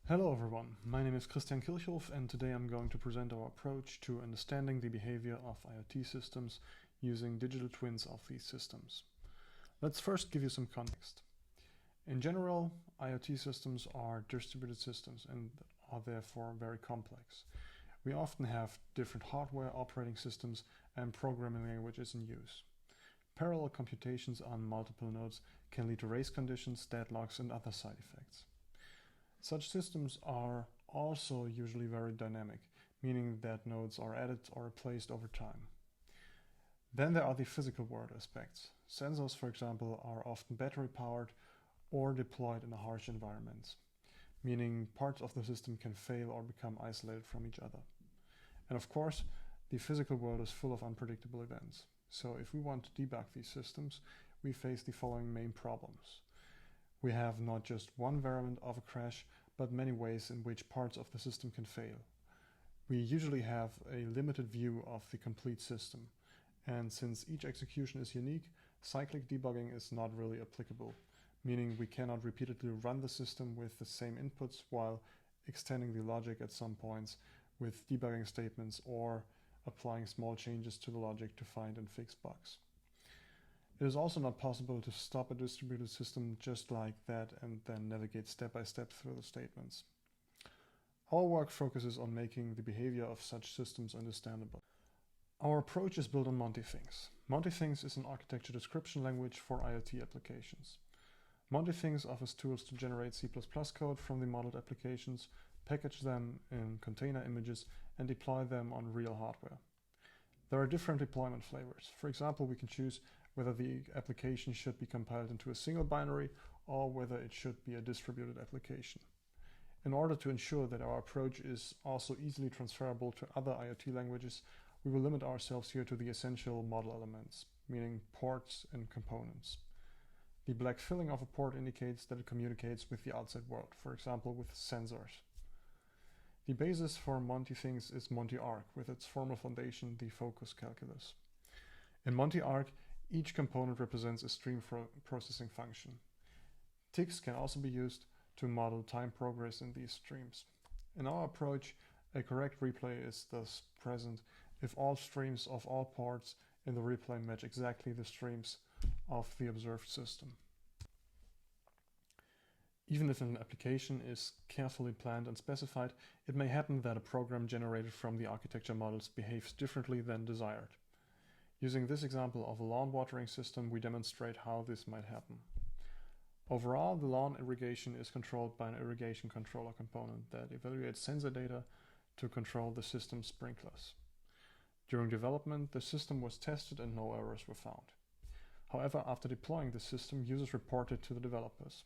Hello everyone, my name is Christian Kirchhoff and today I'm going to present our approach to understanding the behavior of IoT systems using digital twins of these systems. Let's first give you some context. In general, IoT systems are distributed systems and are therefore very complex. We often have different hardware, operating systems, and programming languages in use. Parallel computations on multiple nodes can lead to race conditions, deadlocks, and other side effects. Such systems are also usually very dynamic, meaning that nodes are added or replaced over time. Then there are the physical world aspects. Sensors, for example, are often battery powered or deployed in harsh environments, meaning parts of the system can fail or become isolated from each other. And of course, the physical world is full of unpredictable events. So if we want to debug these systems, we face the following main problems. We have not just one variant of a crash, but many ways in which parts of the system can fail. We usually have a limited view of the complete system, and since each execution is unique, cyclic debugging is not really applicable, meaning we cannot repeatedly run the system with the same inputs while extending the logic at some points with debugging statements or applying small changes to the logic to find and fix bugs. It is also not possible to stop a distributed system just like that and then navigate step by step through the statements. Our work focuses on making the behavior of such systems understandable. Our approach is built on MontyThings. MontyThings is an architecture description language for IoT applications. MontyThings offers tools to generate C++ code from the modeled applications, package them in container images, and deploy them on real hardware. There are different deployment flavors. For example, we can choose whether the application should be compiled into a single binary or whether it should be a distributed application. In order to ensure that our approach is also easily transferable to other IoT languages, we will limit ourselves here to the essential model elements, meaning ports and components. The black filling of a port indicates that it communicates with the outside world, for example with sensors. The basis for MontyThings is MontyArc, with its formal foundation, the focus calculus. In MontyArc, each component represents a stream processing function. Ticks can also be used to model time progress in these streams. In our approach, a correct replay is thus present if all streams of all ports in the replay match exactly the streams of the observed system. Even if an application is carefully planned and specified, it may happen that a program generated from the architecture models behaves differently than desired. Using this example of a lawn watering system, we demonstrate how this might happen. Overall, the lawn irrigation is controlled by an irrigation controller component that evaluates sensor data to control the system's sprinklers. During development, the system was tested and no errors were found. However, after deploying the system, users reported to the developers.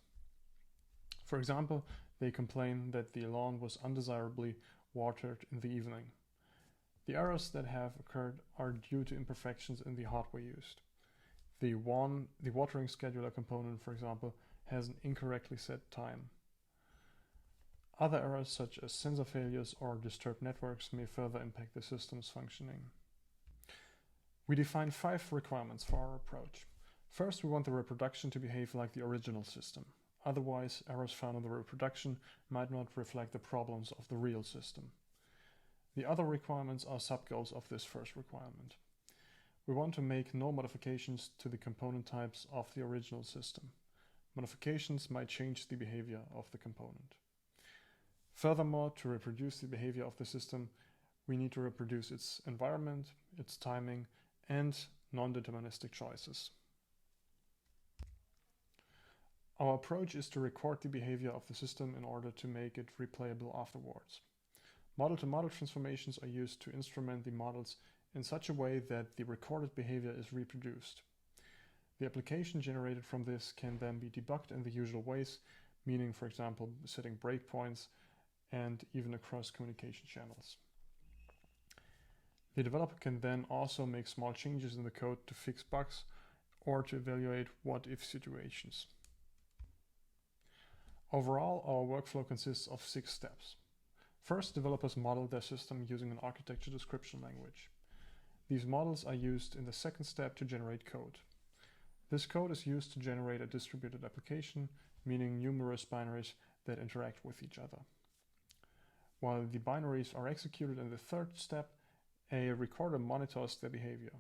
For example, they complained that the lawn was undesirably watered in the evening. The errors that have occurred are due to imperfections in the hardware used. The watering scheduler component, for example, has an incorrectly set time. Other errors such as sensor failures or disturbed networks may further impact the system's functioning. We define 5 requirements for our approach. First, we want the reproduction to behave like the original system. Otherwise, errors found in the reproduction might not reflect the problems of the real system. The other requirements are sub-goals of this first requirement. We want to make no modifications to the component types of the original system. Modifications might change the behavior of the component. Furthermore, to reproduce the behavior of the system, we need to reproduce its environment, its timing, and non-deterministic choices. Our approach is to record the behavior of the system in order to make it replayable afterwards. Model-to-model transformations are used to instrument the models in such a way that the recorded behavior is reproduced. The application generated from this can then be debugged in the usual ways, meaning, for example, setting breakpoints and even across communication channels. The developer can then also make small changes in the code to fix bugs or to evaluate what-if situations. Overall, our workflow consists of 6 steps. First, developers model their system using an architecture description language. These models are used in the second step to generate code. This code is used to generate a distributed application, meaning numerous binaries that interact with each other. While the binaries are executed in the third step, a recorder monitors their behavior.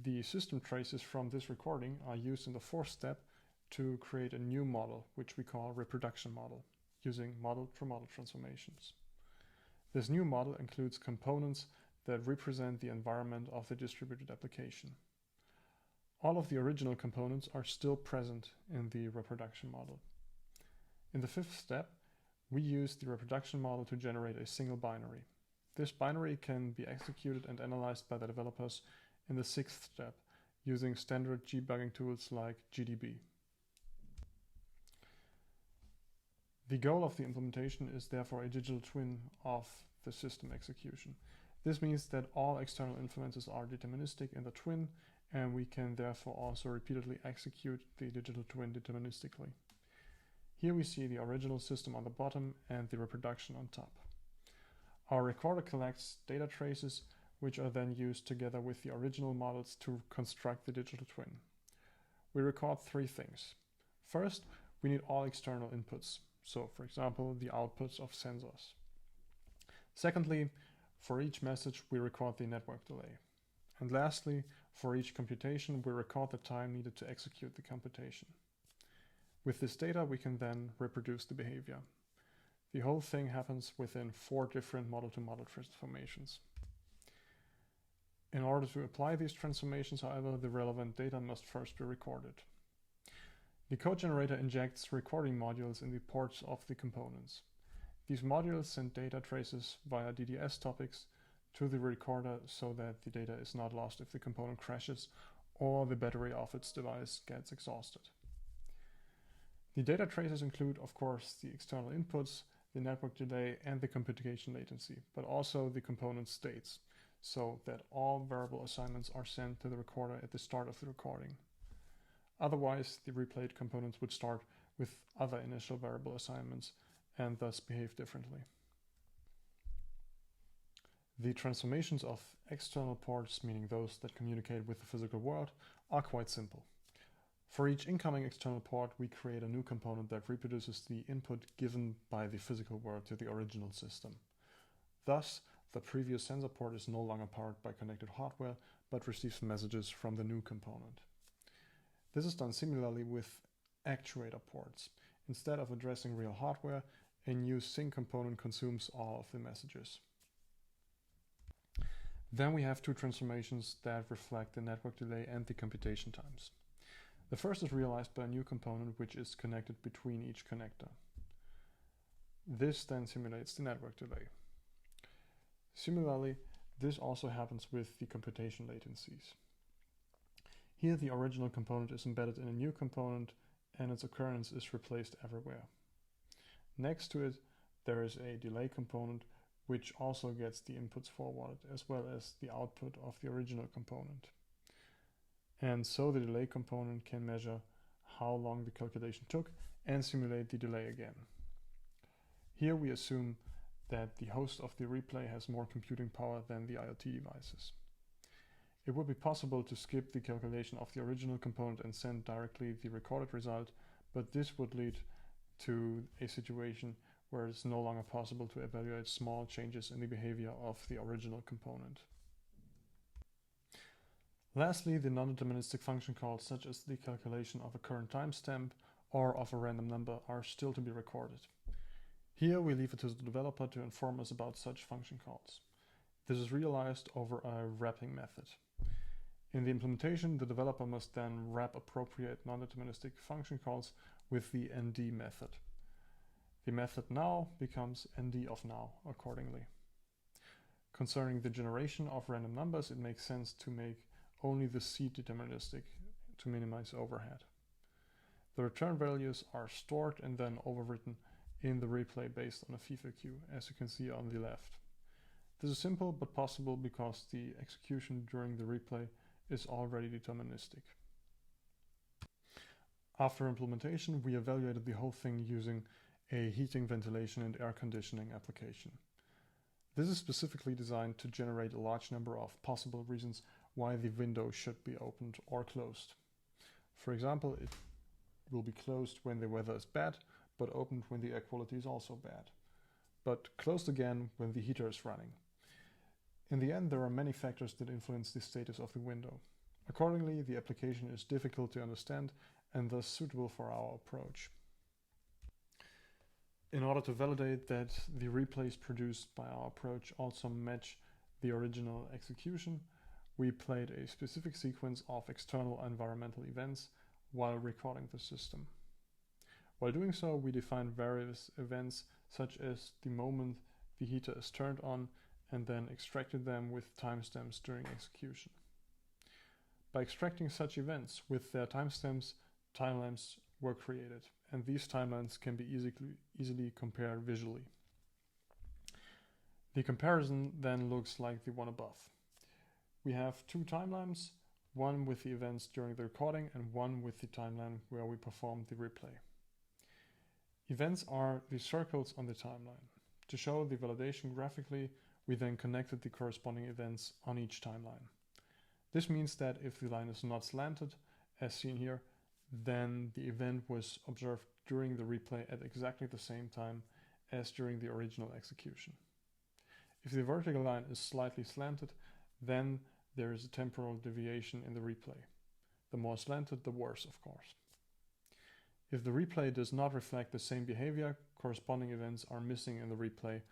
The system traces from this recording are used in the fourth step to create a new model, which we call reproduction model, using model-to-model transformations. This new model includes components that represent the environment of the distributed application. All of the original components are still present in the reproduction model. In the fifth step, we use the reproduction model to generate a single binary. This binary can be executed and analyzed by the developers in the sixth step using standard debugging tools like GDB. The goal of the implementation is therefore a digital twin of the system execution. This means that all external influences are deterministic in the twin, and we can therefore also repeatedly execute the digital twin deterministically. Here we see the original system on the bottom and the reproduction on top. Our recorder collects data traces, which are then used together with the original models to construct the digital twin. We record three things. First, we need all external inputs, so for example, the outputs of sensors. Secondly, for each message, we record the network delay. And lastly, for each computation, we record the time needed to execute the computation. With this data, we can then reproduce the behavior. The whole thing happens within 4 different model-to-model transformations. In order to apply these transformations, however, the relevant data must first be recorded. The code generator injects recording modules in the ports of the components. These modules send data traces via DDS topics to the recorder so that the data is not lost if the component crashes or the battery of its device gets exhausted. The data traces include, of course, the external inputs, the network delay, and the computation latency, but also the component states, so that all variable assignments are sent to the recorder at the start of the recording. Otherwise, the replayed components would start with other initial variable assignments and thus behave differently. The transformations of external ports, meaning those that communicate with the physical world, are quite simple. For each incoming external port, we create a new component that reproduces the input given by the physical world to the original system. Thus, the previous sensor port is no longer powered by connected hardware, but receives messages from the new component. This is done similarly with actuator ports. Instead of addressing real hardware, a new sync component consumes all of the messages. Then we have 2 transformations that reflect the network delay and the computation times. The first is realized by a new component which is connected between each connector. This then simulates the network delay. Similarly, this also happens with the computation latencies. Here the original component is embedded in a new component and its occurrence is replaced everywhere. Next to it, there is a delay component which also gets the inputs forwarded as well as the output of the original component. And so the delay component can measure how long the calculation took and simulate the delay again. Here we assume that the host of the replay has more computing power than the IoT devices. It would be possible to skip the calculation of the original component and send directly the recorded result, but this would lead to a situation where it's no longer possible to evaluate small changes in the behavior of the original component. Lastly, the non-deterministic function calls such as the calculation of a current timestamp or of a random number are still to be recorded. Here we leave it to the developer to inform us about such function calls. This is realized over a wrapping method. In the implementation, the developer must then wrap appropriate non-deterministic function calls with the ND method. The method now becomes ND of now accordingly. Concerning the generation of random numbers, it makes sense to make only the seed deterministic to minimize overhead. The return values are stored and then overwritten in the replay based on a FIFA queue, as you can see on the left. This is simple but possible because the execution during the replay is already deterministic. After implementation, we evaluated the whole thing using a heating, ventilation, and air conditioning application. This is specifically designed to generate a large number of possible reasons why the window should be opened or closed. For example, it will be closed when the weather is bad, but opened when the air quality is also bad. but closed again when the heater is running. In the end, there are many factors that influence the status of the window. Accordingly, the application is difficult to understand and thus suitable for our approach. In order to validate that the replays produced by our approach also match the original execution, we played a specific sequence of external environmental events while recording the system. While doing so, we defined various events such as the moment the heater is turned on and then extracted them with timestamps during execution. By extracting such events with their timestamps, timelines were created, and these timelines can be easily compared visually. The comparison then looks like the one above. We have two timelines, one with the events during the recording and one with the timeline where we performed the replay. Events are the circles on the timeline. To show the validation graphically, we then connected the corresponding events on each timeline. This means that if the line is not slanted, as seen here, then the event was observed during the replay at exactly the same time as during the original execution. If the vertical line is slightly slanted, then there is a temporal deviation in the replay. The more slanted, the worse, of course. If the replay does not reflect the same behavior, corresponding events are missing in the replay,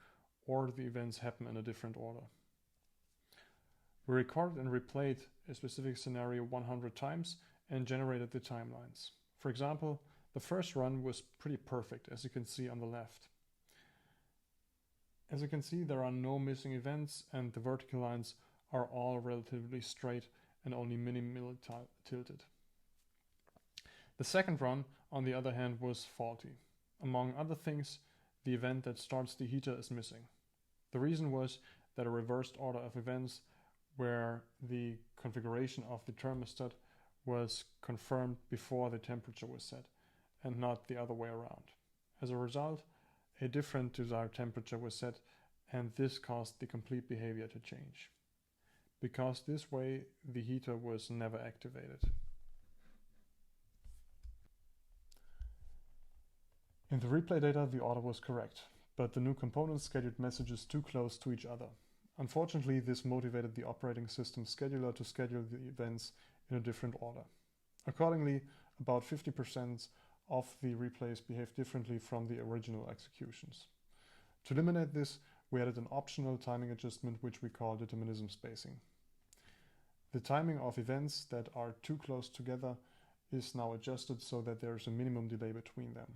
or the events happen in a different order. We recorded and replayed a specific scenario 100 times and generated the timelines. For example, the first run was pretty perfect, as you can see on the left. As you can see, there are no missing events and the vertical lines are all relatively straight and only minimally tilted. The second run, on the other hand, was faulty. Among other things, the event that starts the heater is missing. The reason was that a reversed order of events where the configuration of the thermostat was confirmed before the temperature was set, and not the other way around. As a result, a different desired temperature was set, and this caused the complete behavior to change. Because this way, the heater was never activated. In the replay data, the order was correct, but the new components scheduled messages too close to each other. Unfortunately, this motivated the operating system scheduler to schedule the events in a different order. Accordingly, about 50% of the replays behave differently from the original executions. To eliminate this, we added an optional timing adjustment which we call determinism spacing. The timing of events that are too close together is now adjusted so that there is a minimum delay between them.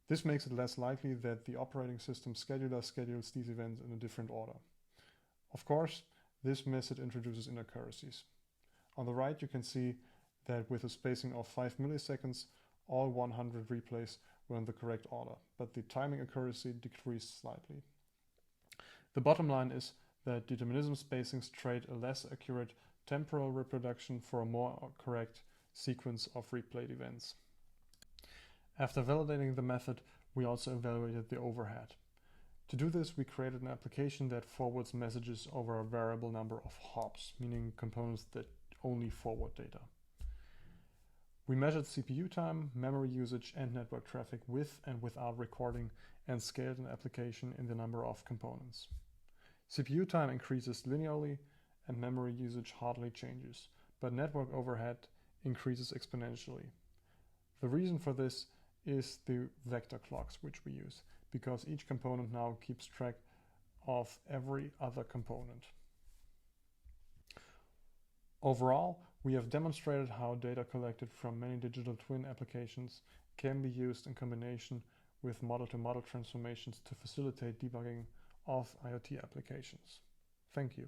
This makes it less likely that the operating system scheduler schedules these events in a different order. Of course, this method introduces inaccuracies. On the right, you can see that with a spacing of 5 milliseconds, all 100 replays were in the correct order, but the timing accuracy decreased slightly. The bottom line is that determinism spacings trade a less accurate temporal reproduction for a more correct sequence of replayed events. After validating the method, we also evaluated the overhead. To do this, we created an application that forwards messages over a variable number of hops, meaning components that only forward data. We measured CPU time, memory usage, and network traffic with and without recording, and scaled an application in the number of components. CPU time increases linearly, and memory usage hardly changes, but network overhead increases exponentially. The reason for this is the vector clocks which we use, because each component now keeps track of every other component. Overall, we have demonstrated how data collected from many digital twin applications can be used in combination with model-to-model transformations to facilitate debugging of IoT applications. Thank you.